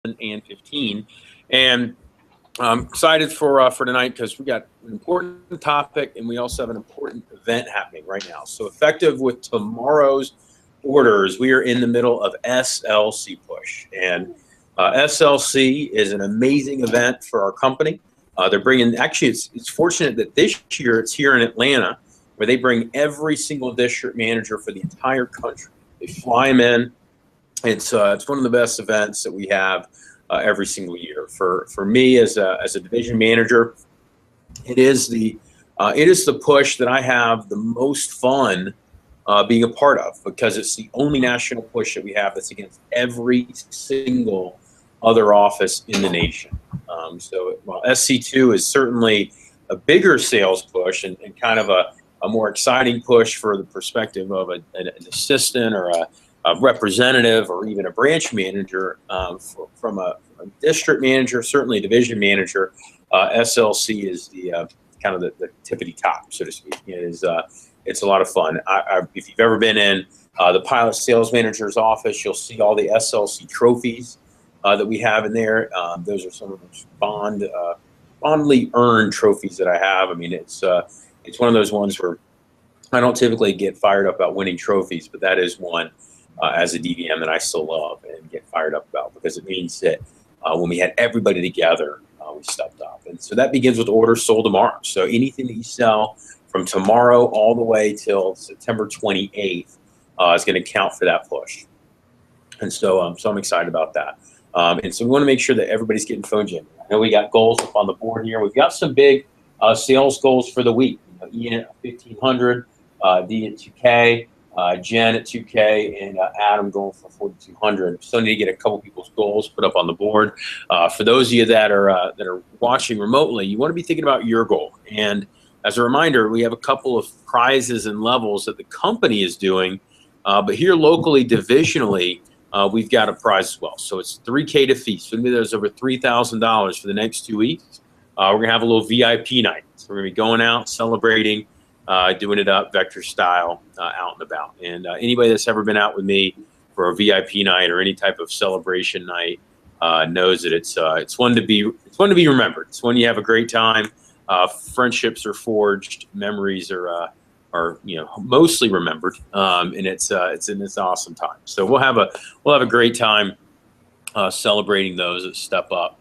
and 15. And I'm excited for tonight because we got an important topic and we also have an important event happening right now. So effective with tomorrow's orders, we are in the middle of SLC push. And SLC is an amazing event for our company. They're bringing, actually, it's fortunate that this year it's here in Atlanta, where they bring every single district manager for the entire country. They fly them in. It's one of the best events that we have every single year. For me as a division manager, it is the push that I have the most fun being a part of, because it's the only national push that we have that's against every single other office in the nation. So while SC2 is certainly a bigger sales push and kind of a more exciting push for the perspective of an assistant or a representative or even a branch manager, from a district manager, certainly a division manager, SLC is the kind of the tippity top, so to speak. It's a lot of fun. If you've ever been in the pilot sales manager's office, you'll see all the SLC trophies that we have in there. Those are some of those fondly earned trophies that I have. I mean, it's one of those ones where I don't typically get fired up about winning trophies, but that is one as a DVM that I still love and get fired up about, because it means that when we had everybody together, we stepped up. And so that begins with orders sold tomorrow. So anything that you sell from tomorrow all the way till September 28th is going to count for that push. And so, I'm excited about that. And so we want to make sure that everybody's getting phone generated. I know we got goals up on the board here. We've got some big sales goals for the week. Ian at 1,500, D at 2K, Jen at 2K, and Adam going for 4,200. Still need to get a couple people's goals put up on the board. For those of you that are watching remotely, you want to be thinking about your goal. And as a reminder, we have a couple of prizes and levels that the company is doing, but here locally, divisionally, we've got a prize as well. So it's $3K to feast. So there's over $3,000 for the next 2 weeks. We're going to have a little VIP night. So we're going to be going out, celebrating, doing it up Vector style, out and about. And anybody that's ever been out with me for a VIP night or any type of celebration night knows that it's one to be remembered. It's one you have a great time. Friendships are forged, memories are mostly remembered, and it's an awesome time. So we'll have a great time celebrating those that step up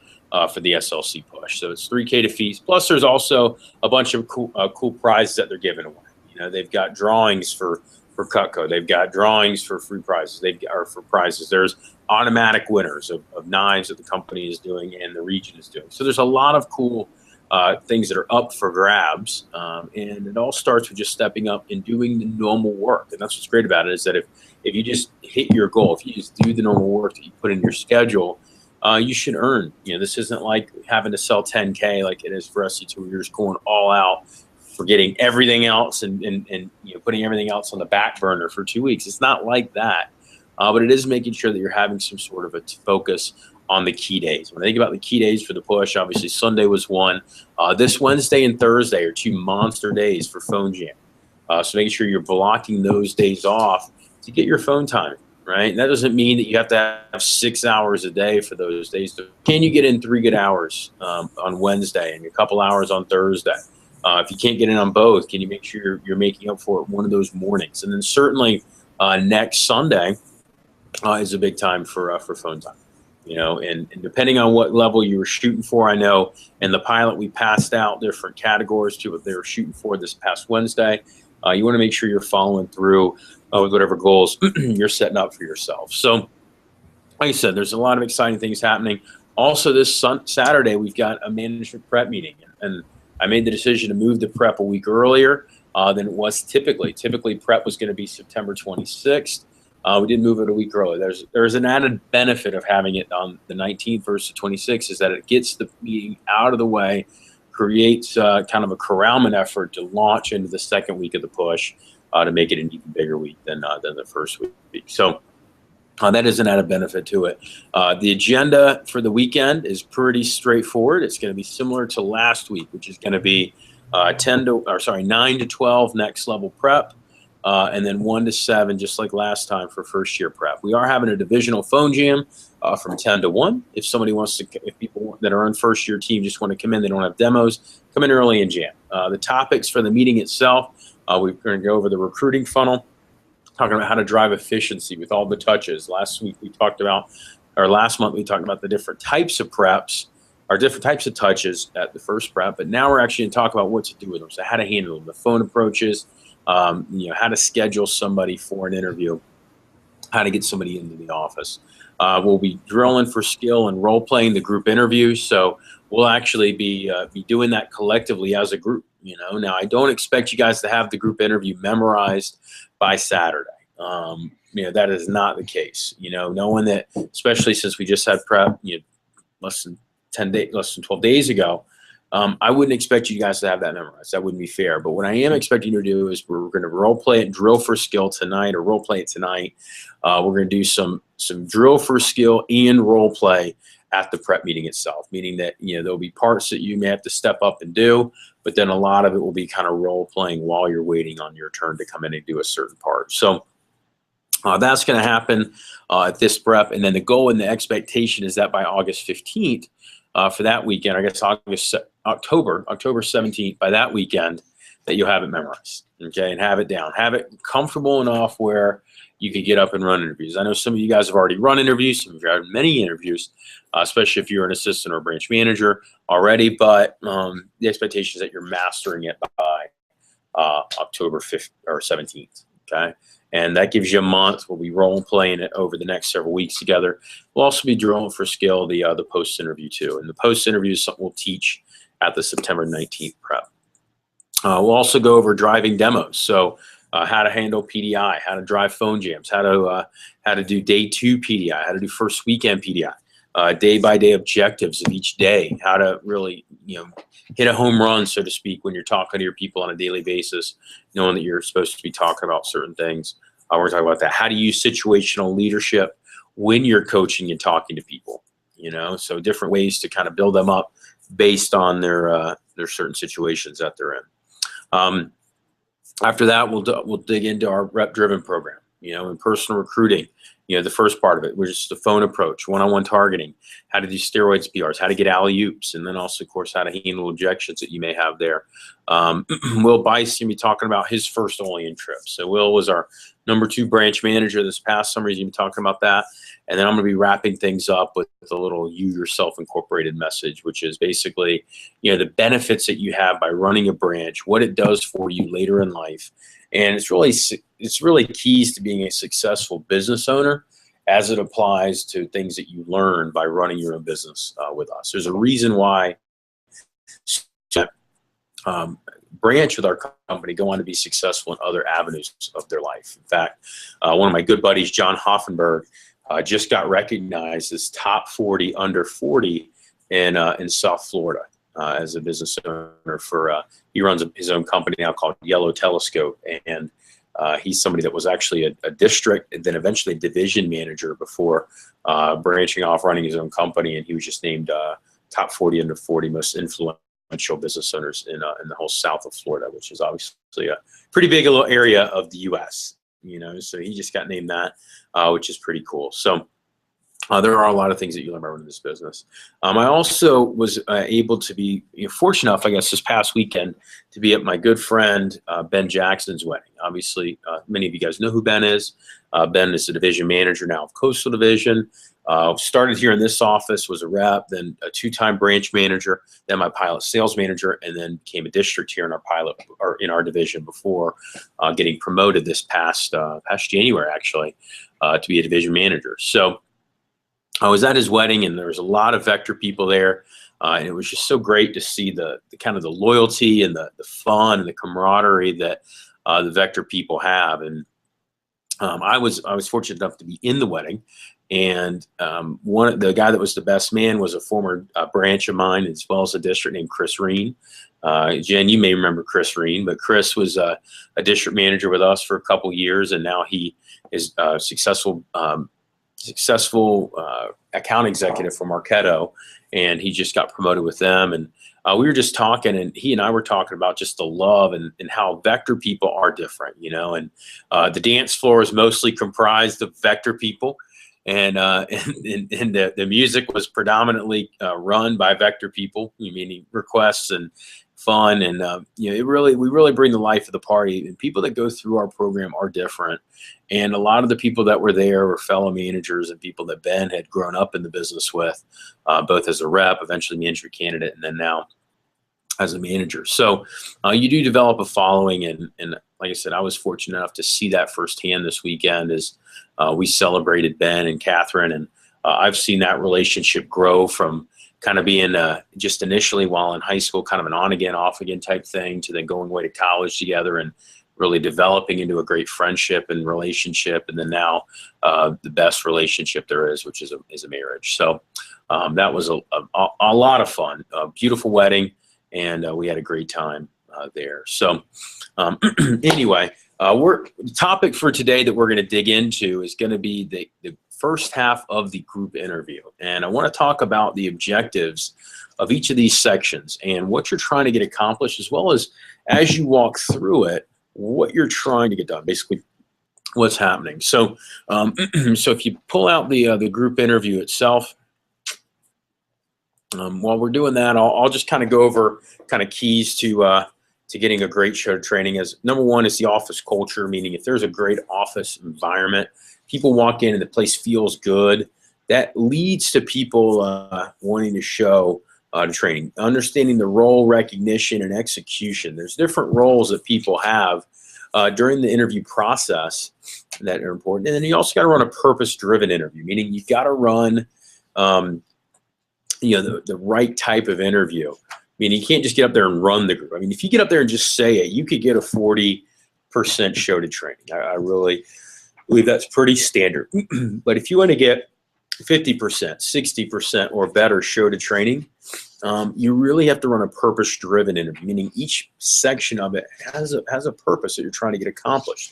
for the SLC push. So it's $3K to feast. Plus, there's also a bunch of cool prizes that they're giving away. They've got drawings for Cutco. They've got drawings for free prizes. For prizes. There's automatic winners of knives that the company is doing and the region is doing. So there's a lot of cool things that are up for grabs, and it all starts with just stepping up and doing the normal work. And that's what's great about it, is that if you just hit your goal, if you just do the normal work that you put in your schedule, you should earn. This isn't like having to sell 10K like it is for SC2. You're just going all out, forgetting everything else and putting everything else on the back burner for 2 weeks. It's not like that, but it is making sure that you're having some sort of a focus on the key days. When I think about the key days for the push, obviously Sunday was one. This Wednesday and Thursday are two monster days for phone jam. So making sure you're blocking those days off to get your phone time, right? And that doesn't mean that you have to have 6 hours a day for those days. Can you get in 3 good hours on Wednesday and a couple hours on Thursday? If you can't get in on both, can you make sure you're making up for it one of those mornings? And then certainly next Sunday is a big time for phone time. And depending on what level you were shooting for, I know in the pilot we passed out different categories to what they were shooting for this past Wednesday. You want to make sure you're following through with whatever goals you're setting up for yourself. So, like I said, there's a lot of exciting things happening. Also, this Saturday, we've got a management prep meeting, and I made the decision to move the prep a week earlier than it was typically. Typically, prep was going to be September 26th. We did move it a week early. There's an added benefit of having it on the 19th versus 26th, is that it gets the meeting out of the way, creates kind of a corralment effort to launch into the second week of the push to make it an even bigger week than the first week. So that is an added benefit to it. The agenda for the weekend is pretty straightforward. It's going to be similar to last week, which is going to be 9 to 12 next level prep. and then 1 to 7, just like last time for first year prep. We are having a divisional phone jam from 10 to 1. If somebody wants to, if people that are on first year team just want to come in, they don't have demos, come in early and jam. The topics for the meeting itself, we're going to go over the recruiting funnel, talking about how to drive efficiency with all the touches. Last month we talked about the different types of preps, or different types of touches at the first prep, but now we're actually going to talk about what to do with them. So how to handle them, the phone approaches, how to schedule somebody for an interview, how to get somebody into the office. We'll be drilling for skill and role playing the group interviews. So we'll actually be doing that collectively as a group. Now I don't expect you guys to have the group interview memorized by Saturday. That is not the case. Knowing that, especially since we just had prep, less than 12 days ago, I wouldn't expect you guys to have that memorized. That wouldn't be fair. But what I am expecting you to do is we're going to role play it, drill for skill tonight, or role play it tonight. We're going to do some drill for skill and role play at the prep meeting itself, meaning that there'll be parts that you may have to step up and do, but then a lot of it will be kind of role playing while you're waiting on your turn to come in and do a certain part. So that's going to happen at this prep, and then the goal and the expectation is that by August 15th, for that weekend, I guess October 17th, by that weekend, that you'll have it memorized, okay, and have it down, have it comfortable enough where you could get up and run interviews. I know some of you guys have already run interviews, some of you have had many interviews, especially if you're an assistant or a branch manager already, but the expectation is that you're mastering it by October 5th or 17th, okay? And that gives you a month. We'll be role playing it over the next several weeks together. We'll also be drilling for skill the post interview too. And the post interview is something we'll teach at the September 19th prep. We'll also go over driving demos. So how to handle PDI, how to drive phone jams, how to do day 2 PDI, how to do first weekend PDI, day-by-day objectives of each day, how to really hit a home run, so to speak, when you're talking to your people on a daily basis, knowing that you're supposed to be talking about certain things. We're talking about that. How to use situational leadership when you're coaching and talking to people. So different ways to kind of build them up based on their certain situations that they're in. After that, we'll dig into our rep-driven program. In personal recruiting, the first part of it, which is the phone approach, one-on-one targeting, how to do steroids PRs, how to get alley-oops, and then also, of course, how to handle objections that you may have there. Will Bice going to be talking about his first Olean trip. So Will was our number 2 branch manager this past summer. He's going to be talking about that. And then I'm going to be wrapping things up with a little you yourself incorporated message, which is basically, the benefits that you have by running a branch, what it does for you later in life. And it's really keys to being a successful business owner as it applies to things that you learn by running your own business with us. There's a reason why branch with our company go on to be successful in other avenues of their life. In fact, one of my good buddies, John Hoffenberg, just got recognized as top 40 under 40 in South Florida as a business owner for he runs his own company now called Yellow Telescope, and he's somebody that was actually a district and then eventually a division manager before branching off running his own company, and he was just named top 40 under 40 most influential business owners in the whole south of Florida, which is obviously a pretty big little area of the U.S. So he just got named that, which is pretty cool. So there are a lot of things that you learn about running this business. I also was able to be fortunate enough, I guess, this past weekend to be at my good friend Ben Jackson's wedding. Obviously, many of you guys know who Ben is. Ben is the division manager now of Coastal Division. Started here in this office, was a rep, then a 2-time branch manager, then my pilot sales manager, and then became a district here in our pilot or in our division before getting promoted this past January, actually, to be a division manager. So I was at his wedding, and there was a lot of Vector people there, and it was just so great to see the kind of the loyalty and the fun and the camaraderie that the Vector people have. And I was fortunate enough to be in the wedding, and the guy that was the best man was a former branch of mine as well as a district named Chris Reen. Jen, you may remember Chris Reen, but Chris was a district manager with us for a couple years, and now he is a successful successful account executive for Marketo, and he just got promoted with them. And we were just talking, and he and I were talking about just the love and how Vector people are different, you know. And the dance floor is mostly comprised of Vector people, and the music was predominantly run by Vector people, meaning requests and fun. And you know, we really bring the life of the party. And people that go through our program are different. And a lot of the people that were there were fellow managers and people that Ben had grown up in the business with, both as a rep, eventually management candidate, and then now as a manager. So you do develop a following. And like I said, I was fortunate enough to see that firsthand this weekend as we celebrated Ben and Catherine. And I've seen that relationship grow from kind of being just initially while in high school, kind of an on again, off again type thing, to then going away to college together and really developing into a great friendship and relationship. And then now the best relationship there is, which is a marriage. So that was a lot of fun, a beautiful wedding. And we had a great time there. So anyway, the topic for today that we're going to dig into is going to be the first half of the group interview. And I want to talk about the objectives of each of these sections and what you're trying to get accomplished, as well as you walk through it, what you're trying to get done, basically what's happening. So, so if you pull out the group interview itself, while we're doing that, I'll just kind of go over kind of keys to getting a great show training. As number one is the office culture, meaning if there's a great office environment, people walk in and the place feels good, that leads to people wanting to show training. Understanding the role recognition and execution. There's different roles that people have during the interview process that are important. And then you also got to run a purpose-driven interview, meaning you got to run the right type of interview. I mean, you can't just get up there and run the group. I mean, if you get up there and just say it, you could get a 40% show to training. I really believe that's pretty standard. But if you want to get 50%, 60% or better show to training, you really have to run a purpose-driven interview, meaning each section of it has a purpose that you're trying to get accomplished.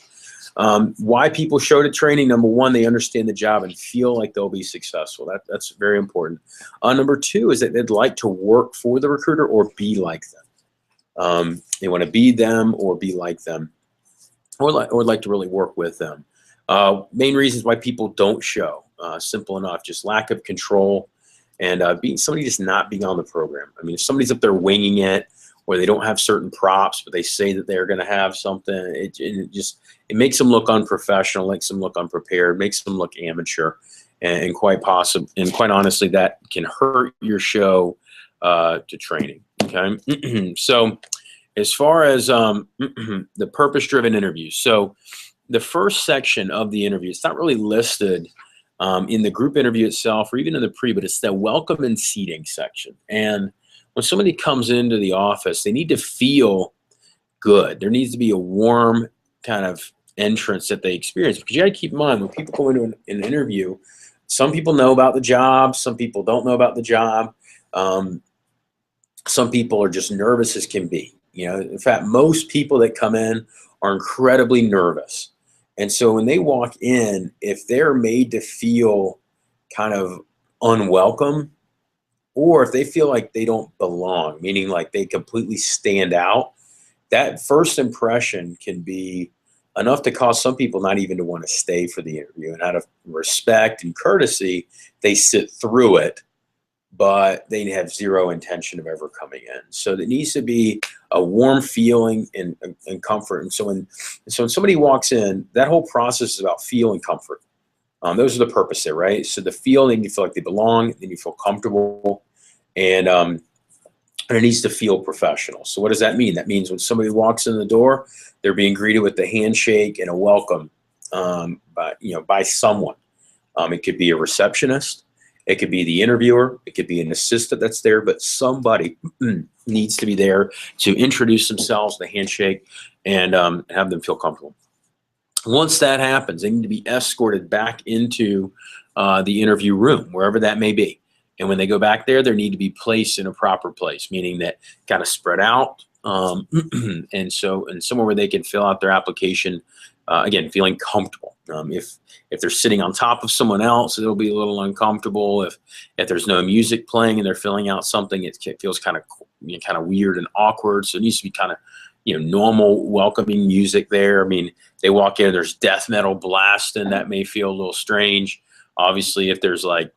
Why people show to training: number one, they understand the job and feel like they'll be successful. That's very important. Number two is that they'd like to work for the recruiter or be like them. They want to be them or be like them, or like to really work with them. Main reasons why people don't show, simple enough, just lack of control and somebody just not being on the program. I mean, if somebody's up there winging it, or they don't have certain props, but they say that they're going to have something, it makes them look unprofessional, makes them look unprepared, makes them look amateur, and quite honestly, that can hurt your show to training. Okay, so as far as the purpose-driven interview, so the first section of the interview, it's not really listed in the group interview itself or even in the pre, but it's the welcome and seating section. And when somebody comes into the office, they need to feel good. There needs to be a warm kind of entrance that they experience, because you got to keep in mind, when people go into an interview, some people know about the job, some people don't know about the job. Some people are just nervous as can be. You know, in fact, most people that come in are incredibly nervous. And so when they walk in, if they're made to feel kind of unwelcome, or if they feel like they don't belong, meaning like they completely stand out, that first impression can be enough to cause some people not even to want to stay for the interview. And out of respect and courtesy, they sit through it, but they have zero intention of ever coming in. So there needs to be a warm feeling and comfort. And so when somebody walks in, that whole process is about feeling comfort. Those are the purpose there, right? So the feeling, you feel like they belong, then you feel comfortable, and it needs to feel professional. So what does that mean? That means when somebody walks in the door, they're being greeted with a handshake and a welcome by someone. It could be a receptionist, it could be the interviewer, it could be an assistant that's there, but somebody needs to be there to introduce themselves, the handshake, and have them feel comfortable. Once that happens, they need to be escorted back into the interview room, wherever that may be. And when they go back there, they need to be placed in a proper place, meaning that kind of spread out, and somewhere where they can fill out their application, again, feeling comfortable. If they're sitting on top of someone else, it'll be a little uncomfortable. If there's no music playing and they're filling out something, it feels kind of weird and awkward. So it needs to be kind of normal, welcoming music there. I mean, they walk in, there's death metal blasting, that may feel a little strange. Obviously, if there's like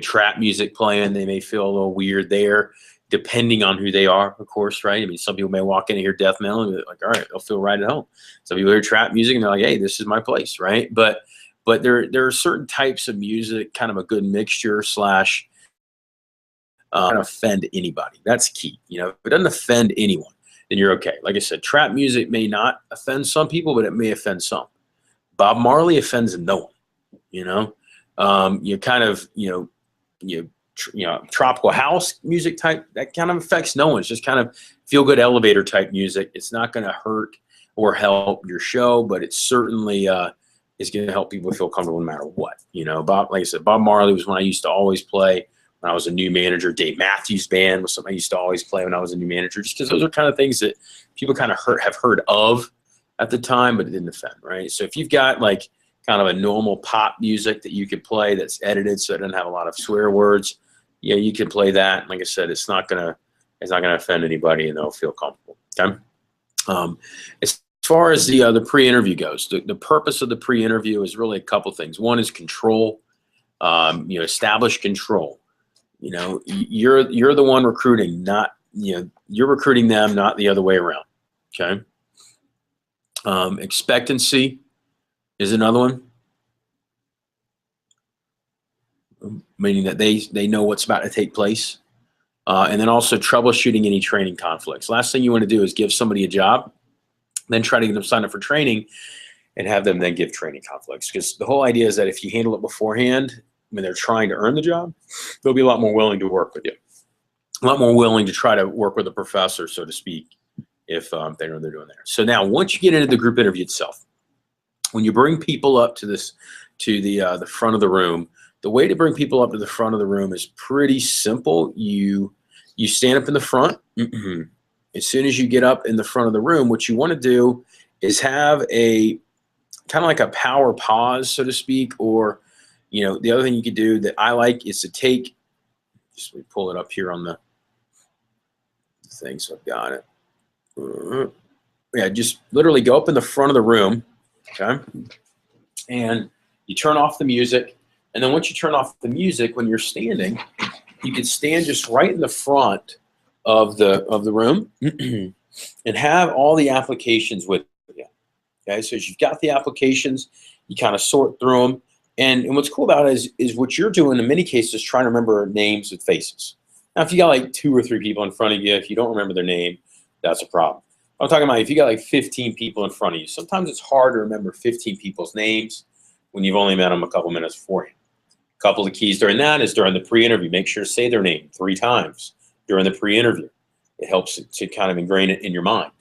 trap music playing, they may feel a little weird there, depending on who they are, of course, right? I mean, some people may walk in and hear death metal and be like, all right, they'll feel right at home. Some people hear trap music and they're like, hey, this is my place, right? But there are certain types of music, kind of a good mixture slash not offend anybody. That's key. If it doesn't offend anyone, then you're okay. Like I said, trap music may not offend some people, but it may offend some. Bob Marley offends no one. You kind of tropical house music type, that kind of affects no one. It's just kind of feel good elevator type music. It's not going to hurt or help your show, but it certainly is going to help people feel comfortable no matter what. Like I said, Bob Marley was one I used to always play when I was a new manager. Dave Matthews Band was something I used to always play when I was a new manager, just because those are kind of things that people kind of have heard of at the time, but it didn't offend, right? So if you've got like kind of a normal pop music that you could play that's edited so it doesn't have a lot of swear words, you can play that. Like I said, it's not gonna offend anybody, and they'll feel comfortable. Okay. As far as the pre-interview goes, the purpose of the pre-interview is really a couple things. One is control. Establish control. You're the one recruiting, not you're recruiting them, not the other way around. Okay. Expectancy is another one, meaning that they know what's about to take place. And then also troubleshooting any training conflicts. Last thing you want to do is give somebody a job, then try to get them signed up for training and have them then give training conflicts. Because the whole idea is that if you handle it beforehand, when they're trying to earn the job, they'll be a lot more willing to work with you, a lot more willing to try to work with a professor, so to speak, if they know what they're doing there. So now, once you get into the group interview itself, when you bring people up to the front of the room, the way to bring people up to the front of the room is pretty simple. You stand up in the front. As soon as you get up in the front of the room, what you want to do is have a kind of like a power pause, so to speak, or the other thing you could do that I like is to take, just let me pull it up here on the thing, so I've got it. Yeah, just literally go up in the front of the room, okay? And you turn off the music. And then once you turn off the music, when you're standing, you can stand just right in the front of the room and have all the applications with you. Okay, so as you've got the applications, you kind of sort through them. And what's cool about it is what you're doing in many cases, trying to remember names with faces. Now, if you got like 2 or 3 people in front of you, if you don't remember their name, that's a problem. I'm talking about if you got like 15 people in front of you, sometimes it's hard to remember 15 people's names when you've only met them a couple minutes beforehand. A couple of keys during that is during the pre-interview, make sure to say their name 3 times during the pre-interview. It helps to kind of ingrain it in your mind.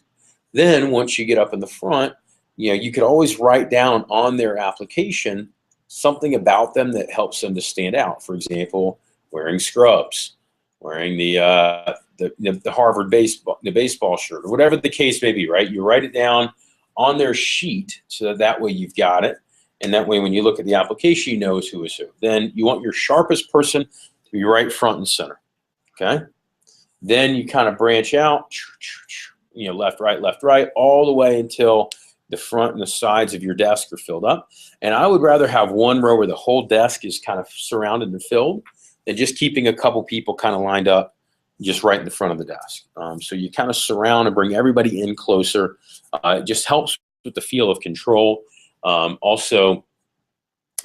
Then once you get up in the front, you could always write down on their application something about them that helps them to stand out. For example, wearing scrubs, wearing the Harvard baseball shirt, or whatever the case may be, right? You write it down on their sheet so that way you've got it. And that way when you look at the application, you know who is who. Then you want your sharpest person to be right front and center, okay? Then you kind of branch out, left, right, all the way until the front and the sides of your desk are filled up. And I would rather have one row where the whole desk is kind of surrounded and filled than just keeping a couple people kind of lined up just right in the front of the desk. So you kind of surround and bring everybody in closer. It just helps with the feel of control. Also,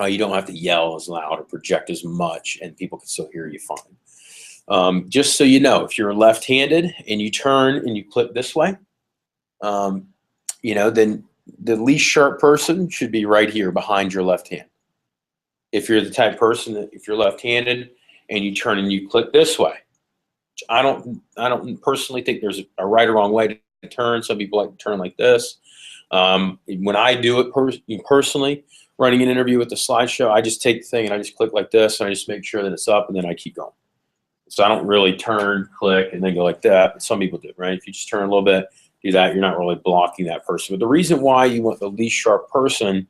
you don't have to yell as loud or project as much, and people can still hear you fine. Just so you know, if you're left-handed and you turn and you click this way, then the least sharp person should be right here behind your left hand. If you're the type of person that if you're left-handed and you turn and you click this way, I don't personally think there's a right or wrong way to turn. Some people like to turn like this. When I do it personally, running an interview with the slideshow, I just take the thing and I just click like this, and I just make sure that it's up, and then I keep going. So I don't really turn, click, and then go like that. But some people do, right? If you just turn a little bit, do that, you're not really blocking that person. But the reason why you want the least sharp person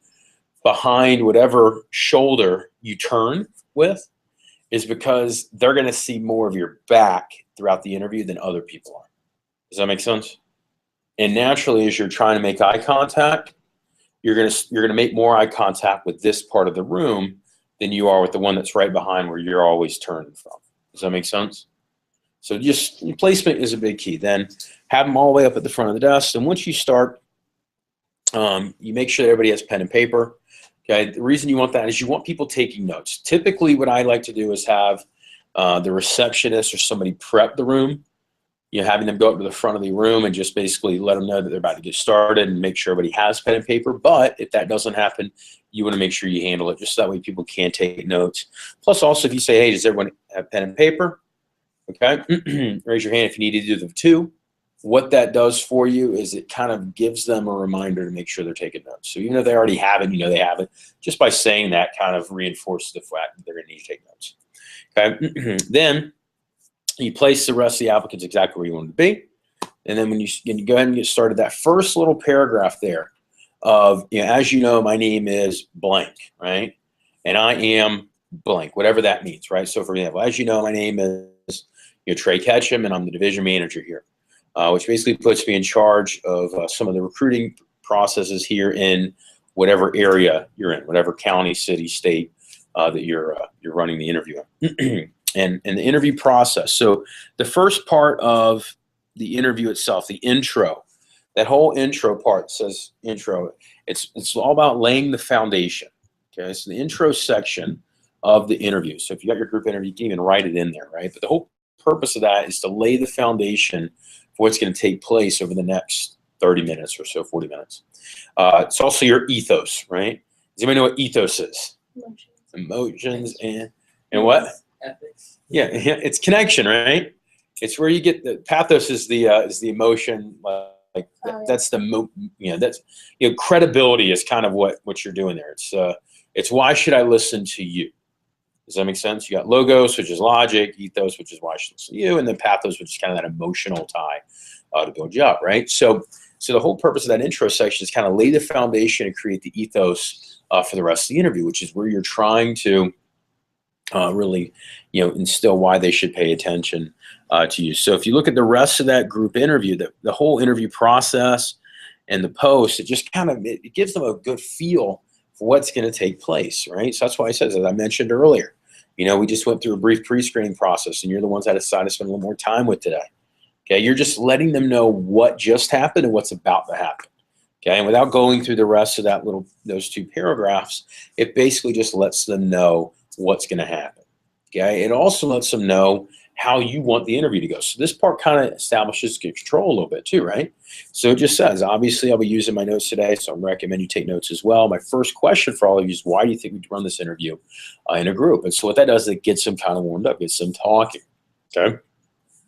behind whatever shoulder you turn with is because they're going to see more of your back throughout the interview than other people are. Does that make sense? And naturally, as you're trying to make eye contact, you're gonna make more eye contact with this part of the room than you are with the one that's right behind where you're always turning from. Does that make sense? So just placement is a big key. Then have them all the way up at the front of the desk. And once you start, you make sure that everybody has pen and paper. Okay. The reason you want that is you want people taking notes. Typically, what I like to do is have the receptionist or somebody prep the room. You know, having them go up to the front of the room and just basically let them know that they're about to get started and make sure everybody has pen and paper. But if that doesn't happen, you want to make sure you handle it just so that way people can take notes. Plus, also, if you say, hey, does everyone have pen and paper? Okay, raise your hand if you need to do the two. What that does for you is it kind of gives them a reminder to make sure they're taking notes. So even if they already have it, you know they have it, just by saying that kind of reinforces the fact that they're going to need to take notes. Okay, then you place the rest of the applicants exactly where you want them to be. And then when you go ahead and get started, that first little paragraph there of, you know, as you know, my name is blank, right? And I am blank, whatever that means, right? So for example, as you know, my name is, you know, Trey Ketchum, and I'm the division manager here, which basically puts me in charge of some of the recruiting processes here in whatever area you're in, whatever county, city, state that you're running the interview in. And the interview process. So the first part of the interview itself, the intro, that whole intro part says intro. It's all about laying the foundation. Okay, so the intro section of the interview. So if you got your group interview, you can even write it in there, right? But the whole purpose of that is to lay the foundation for what's going to take place over the next 30 minutes or so, 40 minutes. It's also your ethos, right? Does anybody know what ethos is? Emotions and what? Ethics. Yeah, it's connection, right? It's where you get the pathos is the emotion, like that's the that's credibility is kind of what you're doing there. It's why should I listen to you? Does that make sense? You got logos, which is logic, ethos, which is why I should listen to you, and then pathos, which is kind of that emotional tie to build you up, right? So the whole purpose of that intro section is kind of lay the foundation and create the ethos for the rest of the interview, which is where you're trying to really, instill why they should pay attention to you. So if you look at the rest of that group interview, the whole interview process and the post, it just kind of it gives them a good feel for what's going to take place, right? So that's why I said, as I mentioned earlier, we just went through a brief pre-screening process, and you're the ones that decided to spend a little more time with today. Okay, you're just letting them know what just happened and what's about to happen. Okay, and without going through the rest of those two paragraphs, it basically just lets them know what's going to happen. Okay, it also lets them know how you want the interview to go. So this part kind of establishes control a little bit too, right? So it just says, obviously I'll be using my notes today, so I recommend you take notes as well. My first question for all of you is, why do you think we run this interview in a group? And so what that does is it gets them kind of warmed up, gets them talking, okay?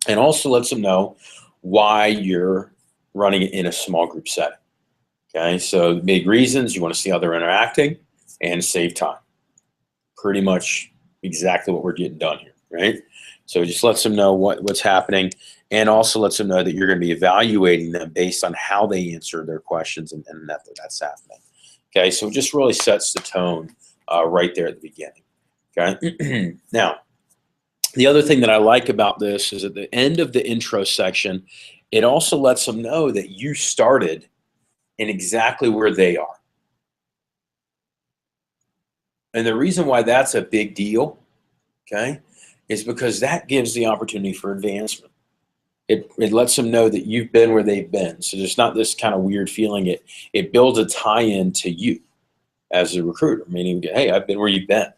And also lets them know why you're running it in a small group setting, okay? So the big reasons, you want to see how they're interacting and save time. Pretty much exactly what we're getting done here, right? So it just lets them know what's happening, and also lets them know that you're going to be evaluating them based on how they answer their questions and that's happening. Okay, so it just really sets the tone right there at the beginning. Okay, now the other thing that I like about this is at the end of the intro section, it also lets them know that you started in exactly where they are. And the reason why that's a big deal, okay, is because that gives the opportunity for advancement. It lets them know that you've been where they've been. So there's not this kind of weird feeling. It builds a tie-in to you as a recruiter, meaning, hey, I've been where you've been.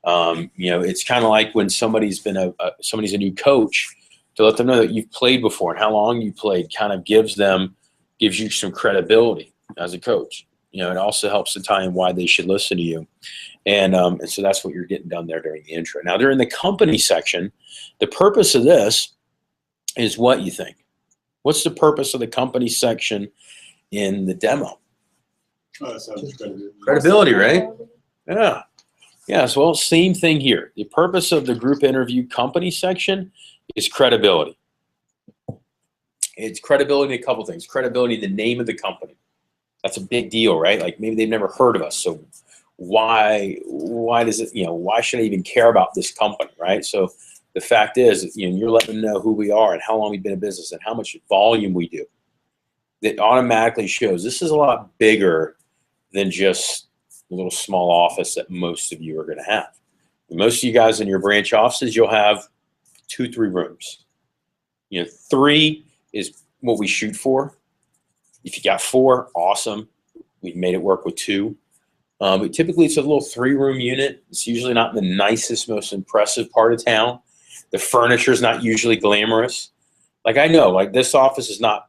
It's kind of like when somebody's a new coach, to let them know that you've played before and how long you played kind of gives you some credibility as a coach. It also helps to tie in why they should listen to you. And so that's what you're getting done there during the intro. Now, during the company section, the purpose of this is what you think. What's the purpose of the company section in the demo? Credibility, right? Yeah. Yes, well, same thing here. The purpose of the group interview company section is credibility. It's credibility in a couple things. Credibility in the name of the company. That's a big deal, right? Like maybe they've never heard of us. So why does it, why should I even care about this company, right? So the fact is, you're letting them know who we are and how long we've been in business and how much volume we do. That automatically shows this is a lot bigger than just a little small office that most of you are going to have. Most of you guys in your branch offices, you'll have 2-3 rooms. 3 is what we shoot for. If you got 4, awesome. We've made it work with 2. But typically it's a little 3-room unit. It's usually not in the nicest, most impressive part of town. The furniture is not usually glamorous. Like I know, like this office is not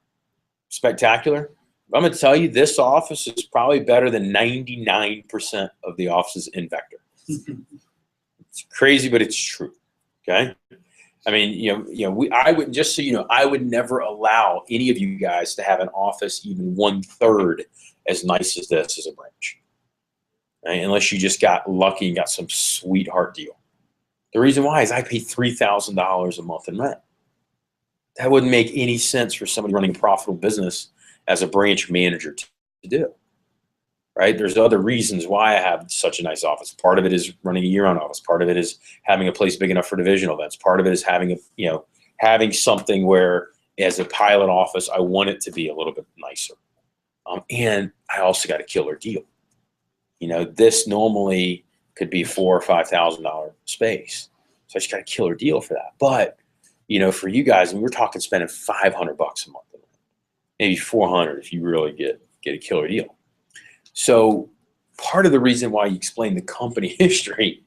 spectacular. But I'm going to tell you, this office is probably better than 99% of the offices in Vector. It's crazy, but it's true. Okay. I mean, I would, just so you know, I would never allow any of you guys to have an office even 1/3 as nice as this as a branch, right? Unless you just got lucky and got some sweetheart deal. The reason why is I pay $3,000 a month in rent. That wouldn't make any sense for somebody running a profitable business as a branch manager to do, right? There's other reasons why I have such a nice office. Part of it is running a year-round office. Part of it is having a place big enough for divisional events. Part of it is having having something where, as a pilot office, I want it to be a little bit nicer. And I also got a killer deal. This normally could be $4,000 or $5,000 space, so I just got a killer deal for that. But for you guys, and we're talking spending $500 a month, maybe $400 if you really get a killer deal. So part of the reason why you explain the company history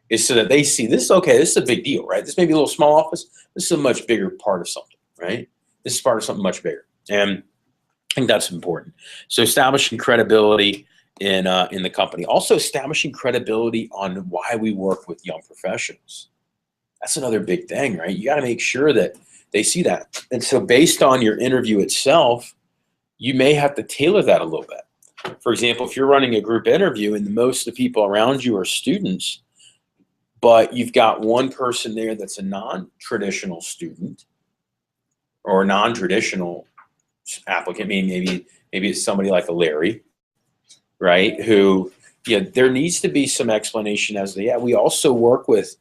is so that they see this. Okay, this is a big deal, right? This may be a little small office. This is a much bigger part of something, right? This is part of something much bigger, and I think that's important. So establishing credibility in the company, also establishing credibility on why we work with young professionals. That's another big thing, right? You got to make sure that they see that. And so based on your interview itself, you may have to tailor that a little bit. For example, if you're running a group interview and most of the people around you are students, but you've got one person there that's a non-traditional student or a non-traditional applicant, maybe it's somebody like a Larry, right? Who, there needs to be some explanation as to, we also work with,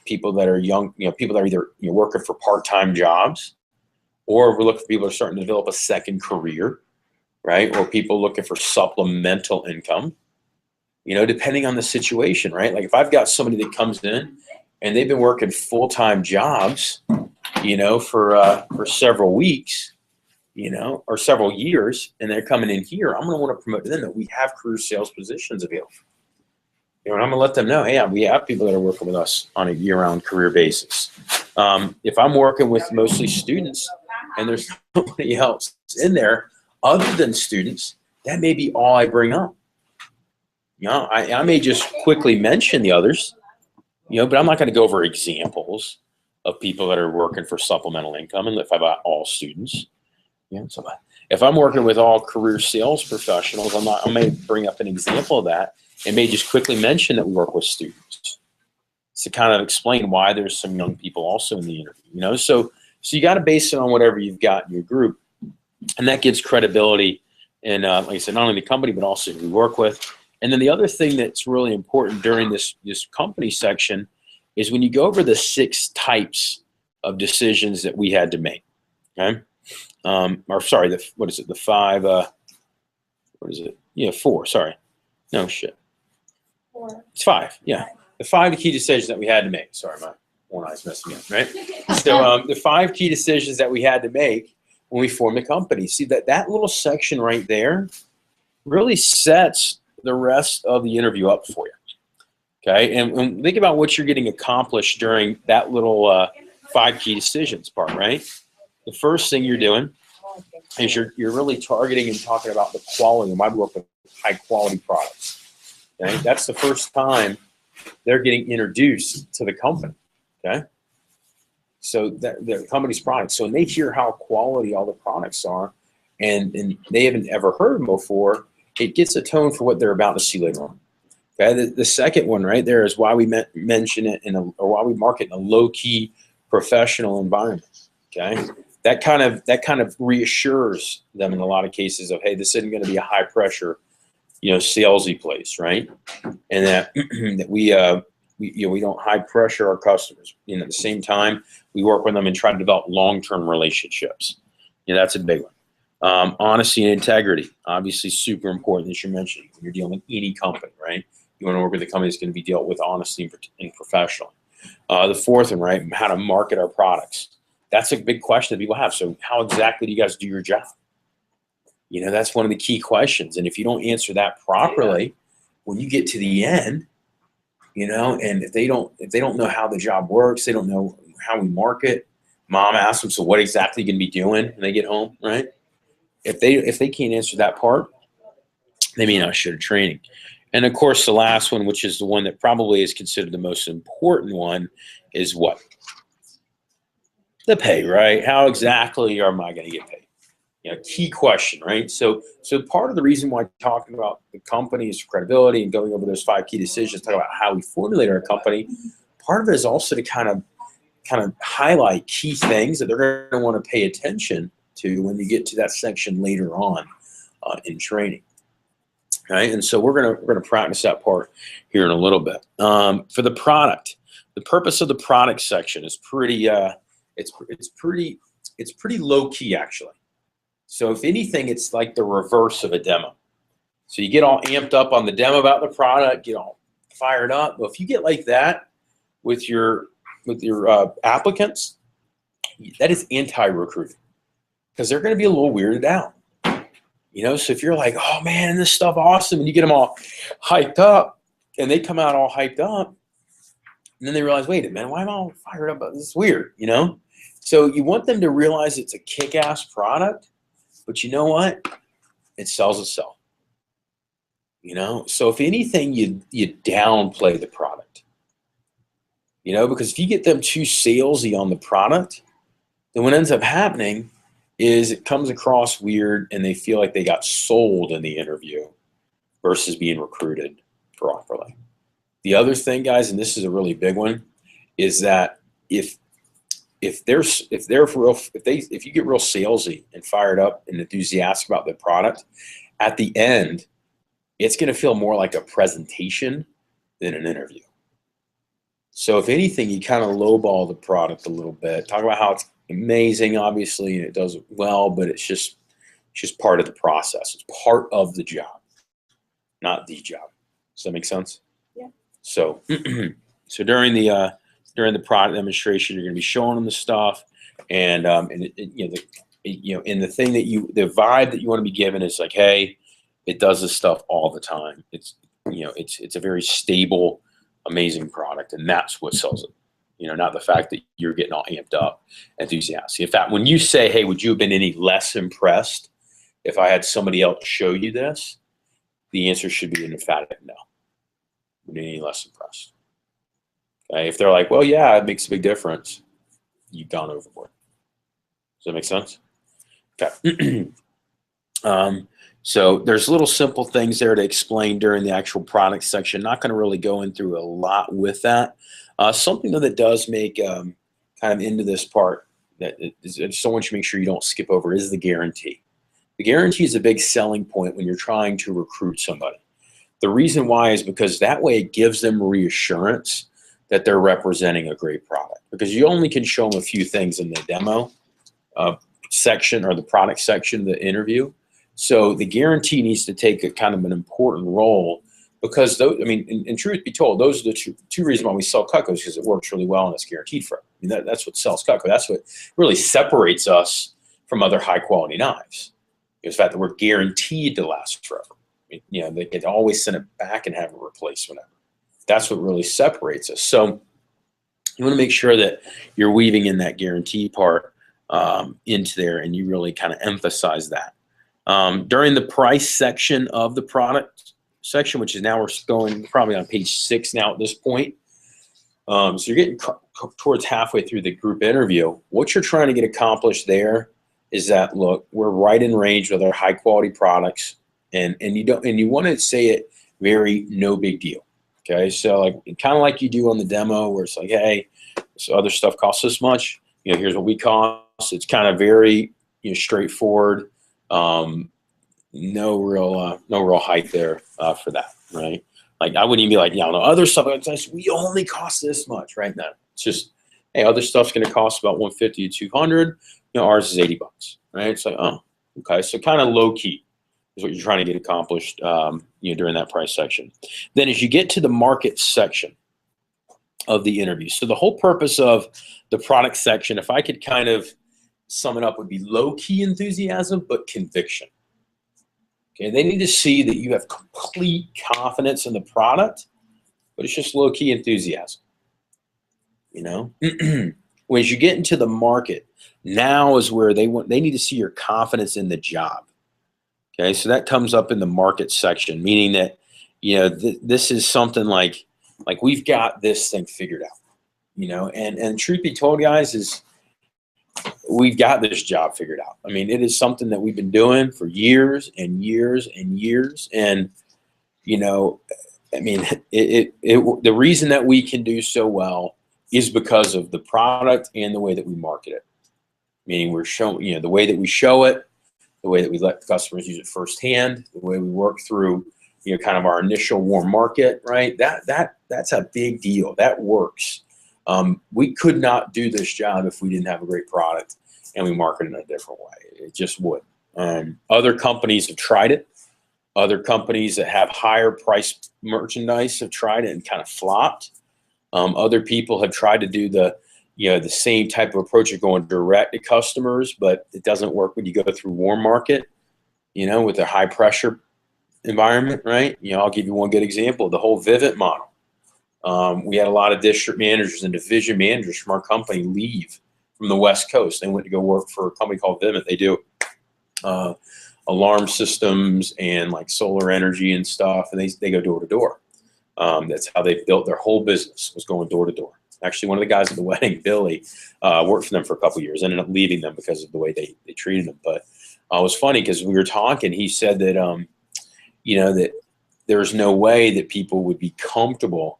people that are young, people that are either working for part-time jobs, or we're looking for people that are starting to develop a second career, right? Or people looking for supplemental income, depending on the situation, right? Like if I've got somebody that comes in and they've been working full-time jobs, for several weeks, or several years, and they're coming in here, I'm going to want to promote to them that we have career sales positions available. And I'm going to let them know, hey, we have people that are working with us on a year-round career basis. If I'm working with mostly students and there's nobody else in there other than students, that may be all I bring up. I may just quickly mention the others, but I'm not going to go over examples of people that are working for supplemental income. And if I've got all students, so if I'm working with all career sales professionals, I may bring up an example of that and may just quickly mention that we work with students to kind of explain why there's some young people also in the interview. So you got to base it on whatever you've got in your group, and that gives credibility. And like I said, not only the company but also who we work with. And then the other thing that's really important during this company section is when you go over the 6 types of decisions that we had to make. Okay. Or sorry, the 5, what is it? Yeah, 4, sorry. No, shit. 4. It's 5, yeah. The 5 key decisions that we had to make. Sorry, my one eye's messing me up, right? So the 5 key decisions that we had to make when we formed the company. See, that little section right there really sets the rest of the interview up for you. Okay, and think about what you're getting accomplished during that little 5 key decisions part, right? The first thing you're doing is you're really targeting and talking about the quality and why we work with high quality products. Okay, that's the first time they're getting introduced to the company. Okay, so the company's products. So when they hear how quality all the products are, and they haven't ever heard them before, it gets a tone for what they're about to see later on. Okay, the second one right there is why we mention it or why we market in a low key professional environment. Okay. That kind of reassures them in a lot of cases of, hey, this isn't going to be a high pressure salesy place, right? And that that we don't high pressure our customers. At the same time, we work with them and try to develop long-term relationships. That's a big one. Honesty and integrity, obviously super important, as you mentioned, when you're dealing with any company, right? You want to work with a company that's going to be dealt with honesty and professionally. The fourth one, right? How to market our products. That's a big question that people have. So how exactly do you guys do your job? That's one of the key questions. And if you don't answer that properly, when you get to the end, and if they don't know how the job works, they don't know how we market. Mom asks them, so what exactly are you going to be doing when they get home, right? If they can't answer that part, they may not show the training. And of course, the last one, which is the one that probably is considered the most important one, is what? The pay, right? How exactly am I going to get paid? Key question, right? So part of the reason why talking about the company's credibility and going over those 5 key decisions, talk about how we formulate our company, part of it is also to kind of highlight key things that they're going to want to pay attention to when you get to that section later on in training. Right? And so we're gonna practice that part here in a little bit. For the product, the purpose of the product section is pretty it's pretty low key, actually. So if anything, it's like the reverse of a demo. So you get all amped up on the demo about the product, get all fired up. Well, if you get like that with your applicants, that is anti-recruiting, because they're going to be a little weirded out. So if you're like, oh man, this stuff awesome, and you get them all hyped up, and they come out all hyped up, and then they realize, wait a minute, why am I all fired up? This is weird, So you want them to realize it's a kick-ass product, but you know what? It sells itself. So if anything, you downplay the product. Because if you get them too salesy on the product, then what ends up happening is it comes across weird, and they feel like they got sold in the interview versus being recruited properly. The other thing, guys, and this is a really big one, is that if you get real salesy and fired up and enthusiastic about the product, at the end, it's going to feel more like a presentation than an interview. So if anything, you kind of lowball the product a little bit, talk about how it's amazing, obviously, and it does it well, but it's just part of the process. It's part of the job, not the job. Does that make sense? Yeah. So so during the product demonstration, you're going to be showing them the stuff, and the thing that the vibe that you want to be given is like, hey, it does this stuff all the time. It's it's a very stable, amazing product, and that's what sells it. Not the fact that you're getting all amped up, enthusiastic. In fact, when you say, hey, would you have been any less impressed if I had somebody else show you this? The answer should be an emphatic no. Would you be any less impressed? Okay? If they're like, well, yeah, it makes a big difference, you've gone overboard. Does that make sense? Okay. So there's little simple things there to explain during the actual product section. Not going to really go in through a lot with that. Something though that does make kind of into this part that someone should make sure you don't skip over is the guarantee. The guarantee is a big selling point when you're trying to recruit somebody. The reason why is because that way it gives them reassurance that they're representing a great product, because you only can show them a few things in the demo section or the product section of the interview. So the guarantee needs to take a kind of an important role, because those, in truth be told, those are the two reasons why we sell Cutco, because it works really well and it's guaranteed forever. That's what sells Cutco. That's what really separates us from other high quality knives. Is the fact that we're guaranteed to last forever. They can always send it back and have it replaced whenever. That's what really separates us. So you want to make sure that you're weaving in that guarantee part into there, and you really kind of emphasize that. During the price section of the product section, which is now we're going probably on page 6 now at this point. So you're getting towards halfway through the group interview. What you're trying to get accomplished there is that, look, we're right in range with our high quality products, and you want to say it very no big deal. Okay, so like kind of like you do on the demo, where it's like, hey, this other stuff costs this much. Here's what we cost. It's kind of very straightforward. no real hype there for that, right? Like I wouldn't even be like, yeah, no, other stuff, we only cost this much, right? No, it's just, hey, other stuff's going to cost about 150 to 200. Ours is $80, right? It's like, oh, okay. So kind of low key is what you're trying to get accomplished, during that price section. Then as you get to the market section of the interview, so the whole purpose of the product section, if I could kind of sum it up, would be low key enthusiasm, but conviction. Okay, they need to see that you have complete confidence in the product, but it's just low key enthusiasm. When you get into the market, now is where they need to see your confidence in the job. Okay, so that comes up in the market section, meaning that this is something like we've got this thing figured out. And truth be told, guys, is we've got this job figured out. I mean, it is something that we've been doing for years and years and years. And, I mean, the reason that we can do so well is because of the product and the way that we market it. Meaning we're showing, the way that we show it, the way that we let customers use it firsthand, the way we work through, kind of our initial warm market, right? That's a big deal. That works. We could not do this job if we didn't have a great product and we market it in a different way. It just would. Other companies have tried it. Other companies that have higher priced merchandise have tried it and kind of flopped. Other people have tried to do the same type of approach of going direct to customers, but it doesn't work when you go through warm market, with a high pressure environment, right? I'll give you one good example, the whole Vivint model. We had a lot of district managers and division managers from our company leave from the West Coast. They went to go work for a company called Vivint. They do alarm systems and like solar energy and stuff, and they go door to door. That's how they built their whole business, was going door to door. Actually, one of the guys at the wedding, Billy, worked for them for a couple of years, ended up leaving them because of the way they treated him. But it was funny because we were talking. He said that, that there's no way that people would be comfortable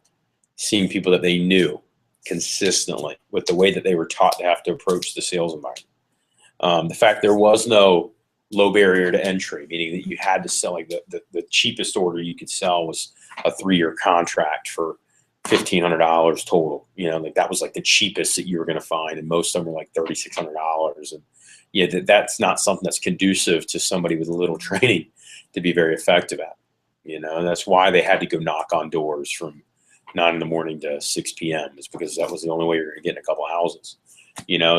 seeing people that they knew consistently with the way that they were taught to have to approach the sales environment. The fact there was no low barrier to entry, meaning that you had to sell, like the cheapest order you could sell was a 3-year contract for $1,500 total. Like that was like the cheapest that you were going to find, and most of them were like $3,600. And that's not something that's conducive to somebody with a little training to be very effective at. And that's why they had to go knock on doors from 9 in the morning to 6 p.m. is because that was the only way you're going to get in a couple of houses.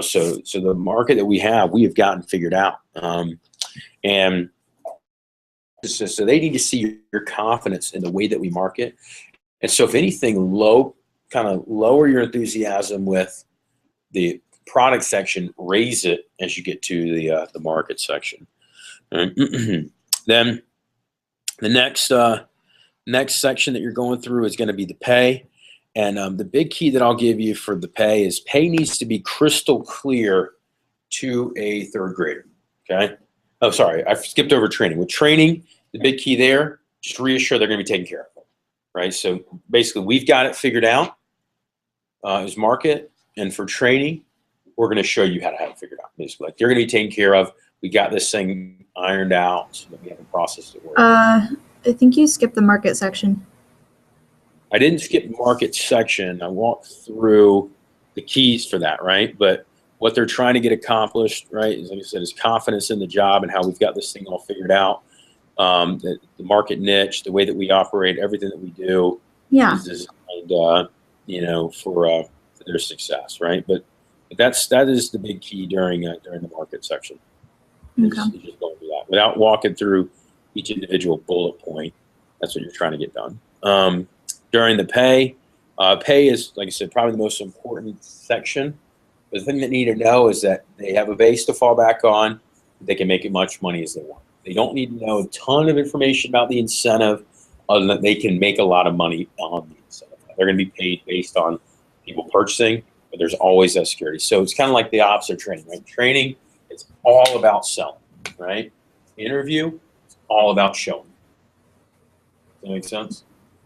So the market that we have gotten figured out. And so they need to see your confidence in the way that we market. And so if anything, kind of lower your enthusiasm with the product section, raise it as you get to the market section. Then the next section that you're going through is going to be the pay. And the big key that I'll give you for the pay is pay needs to be crystal clear to a third grader. Okay. Oh, sorry, I skipped over training. With training, the big key there, just reassure they're going to be taken care of. Right. So basically, we've got it figured out as market, and for training, we're going to show you how to have it figured out. Basically, like you're going to be taken care of. We got this thing ironed out so that we haven't processed it. I think you skipped the market section. I didn't skip the market section. I walked through the keys for that, right? But what they're trying to get accomplished, right, is, like I said, is confidence in the job and how we've got this thing all figured out. The market niche, the way that we operate, everything that we do is designed, for their success, right? But that is the big key during the market section. Okay. Is just going through that without walking through each individual bullet point. That's what you're trying to get done. During the pay is, like I said, probably the most important section. The thing that you need to know is that they have a base to fall back on. They can make as much money as they want. They don't need to know a ton of information about the incentive, other than they can make a lot of money on the incentive. They're going to be paid based on people purchasing, but there's always that security. So it's kind of like the opposite of training, right? Training, it's all about selling, right? Interview, it's all about showing. Does that make sense?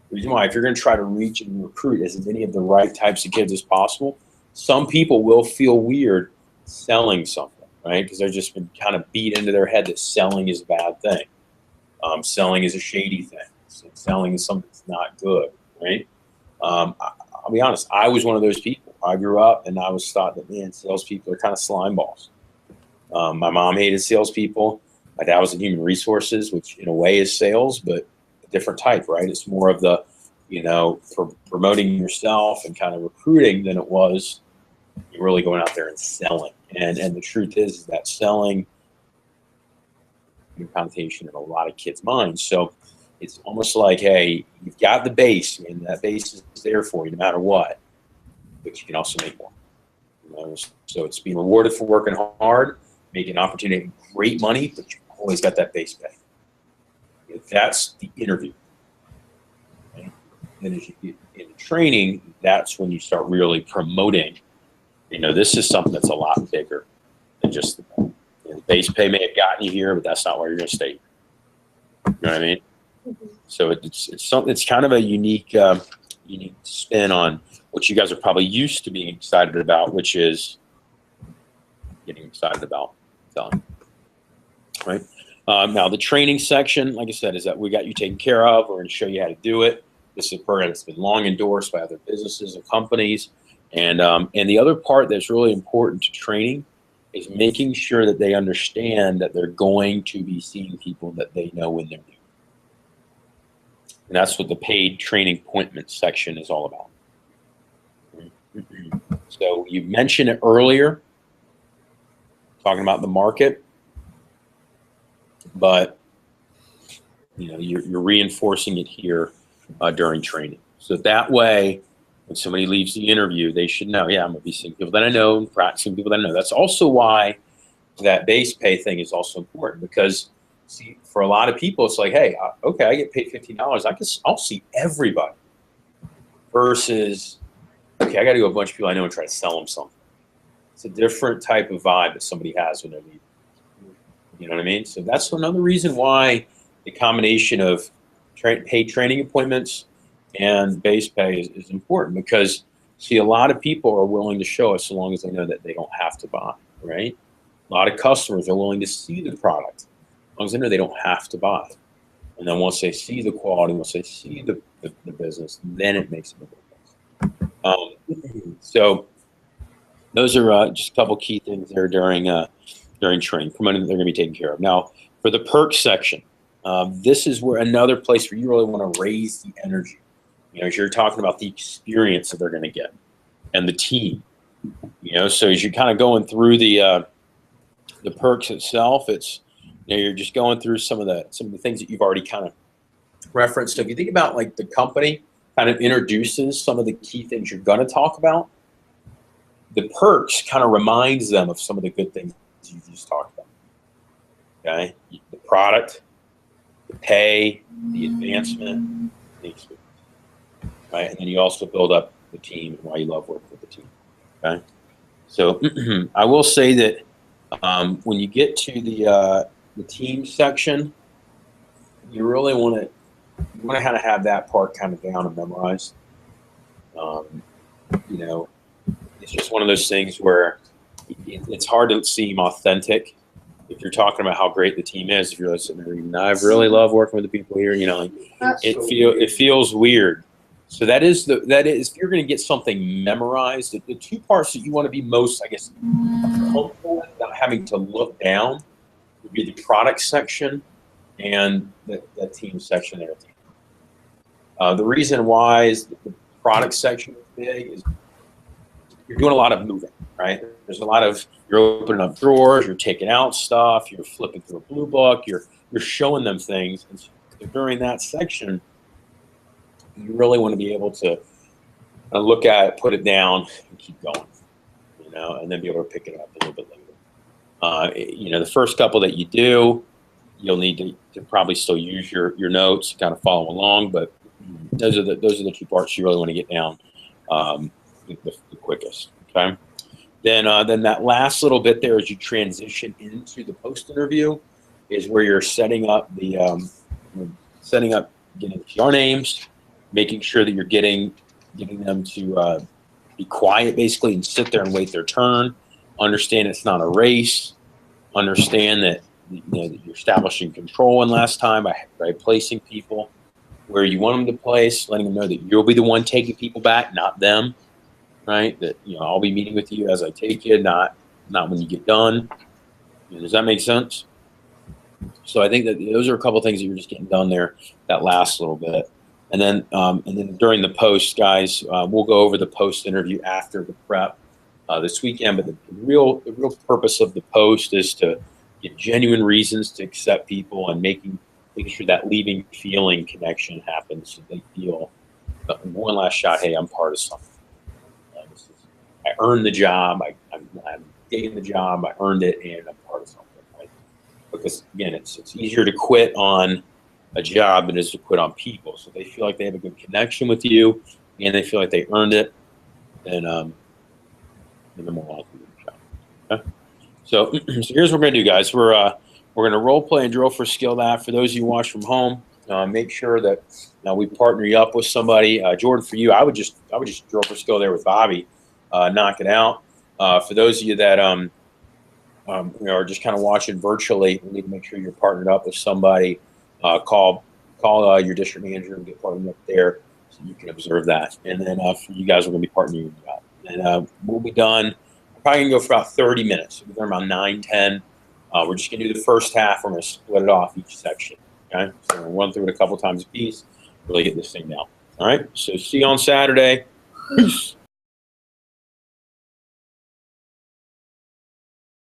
The reason why, if you're going to try to reach and recruit as many of the right types of kids as possible, some people will feel weird selling something, right? Because they've just been kind of beat into their head that selling is a bad thing. Selling is a shady thing. Selling is something that's not good, right? I'll be honest. I was one of those people. I grew up and I was thought that, man, salespeople are kind of slime balls. My mom hated salespeople. My dad was in human resources, which in a way is sales, but a different type, right? It's more of the, for promoting yourself and kind of recruiting than it was really going out there and selling. And the truth is that selling your connotation in a lot of kids' minds. So it's almost like, hey, you've got the base, and that base is there for you no matter what, but you can also make more. So it's being rewarded for working hard, making an opportunity to make great money, but you've always got that base pay. That's the interview. Okay? Then as you get into training, that's when you start really promoting. This is something that's a lot bigger than just the base pay may have gotten you here, but that's not where you're going to stay. You know what I mean? Mm-hmm. So it's something. It's kind of a unique spin on what you guys are probably used to being excited about, which is getting excited about selling. Right? Now the training section, like I said, is that we got you taken care of. We're going to show you how to do it. This is a program that's been long endorsed by other businesses and companies. And the other part that's really important to training is making sure that they understand that they're going to be seeing people that they know when they're new. And that's what the paid training appointment section is all about. So you mentioned it earlier, talking about the market, but you're reinforcing it here during training. So that way, when somebody leaves the interview, they should know, yeah, I'm going to be seeing people that I know and practicing people that I know. That's also why that base pay thing is also important, because see, for a lot of people, it's like, hey, okay, I get paid $15. I'll see everybody. Versus, okay, I got to go a bunch of people I know and try to sell them something. It's a different type of vibe that somebody has when they're leaving. You know what I mean? So that's another reason why the combination of paid training appointments and base pay is important, because see, a lot of people are willing to show us so long as they know that they don't have to buy, right? A lot of customers are willing to see the product as long as they know they don't have to buy. And then once they see the quality, once they see the business, then it makes a difference. So those are just a couple key things there during training, promoting that they're going to be taken care of. Now, for the perks section, this is where another place where you really want to raise the energy. As you're talking about the experience that they're going to get and the team. So as you're kind of going through the perks itself, it's you're just going through some of the things that you've already kind of referenced. So if you think about like the company kind of introduces some of the key things you're going to talk about, the perks kind of reminds them of some of the good things you just talked about. Okay, the product, the pay, the advancement, the experience. Right, and then you also build up the team and why you love working with the team. Okay, so I will say that when you get to the team section, you really want to kind of have that part kind of down and memorized. It's just one of those things where it's hard to seem authentic if you're talking about how great the team is. If you're listening there, I really love working with the people here. It feels weird. So that is if you're going to get something memorized, the two parts that you want to be most, I guess, comfortable with without having to look down would be the product section and the team section there. The reason why is the product section is big is you're doing a lot of moving, right? There's a lot of, you're opening up drawers, you're taking out stuff, you're flipping through a blue book, you're showing them things. And so during that section, you really want to be able to look at it, put it down, and keep going, and then be able to pick it up a little bit later. The first couple that you do, you'll need to probably still use your notes to kind of follow along, but those are the two parts you really want to get down the quickest. Okay. Then that last little bit there, as you transition into the post interview, is where you're setting up getting PR names, making sure that you're getting them to be quiet basically and sit there and wait their turn. Understand it's not a race. Understand that that you're establishing control in last time by placing people where you want them to place, letting them know that you'll be the one taking people back, not them, right? That, I'll be meeting with you as I take you, not when you get done. Does that make sense? So I think that those are a couple of things that you're just getting done there that last little bit. And then during the post, guys, we'll go over the post interview after the prep this weekend. But the real purpose of the post is to get genuine reasons to accept people and making sure that leaving feeling connection happens, so they feel one last shot. Hey, I'm part of something. I earned the job. I'm getting the job. I earned it, and I'm part of something. Right? Because again, it's easier to quit on a job than it is to quit on people. So they feel like they have a good connection with you, and they feel like they earned it, then they're more likely to job. Okay? So here's what we're gonna do, guys. We're gonna role play and drill for skill that. For those of you who watch from home, make sure that we partner you up with somebody. Jordan, for you, I would just drill for skill there with Bobby, knock it out. For those of you that are just kind of watching virtually, we need to make sure you're partnered up with somebody. Call your district manager and get partnered up there so you can observe that. And then for you guys, we're going to be partnering you up. And we'll be done. We're probably going to go for about 30 minutes. We'll be done around 9, 10. We're just going to do the first half. We're going to split it off each section. Okay, so we'll run through it a couple times a piece, really get this thing down. All right, so see you on Saturday. Peace.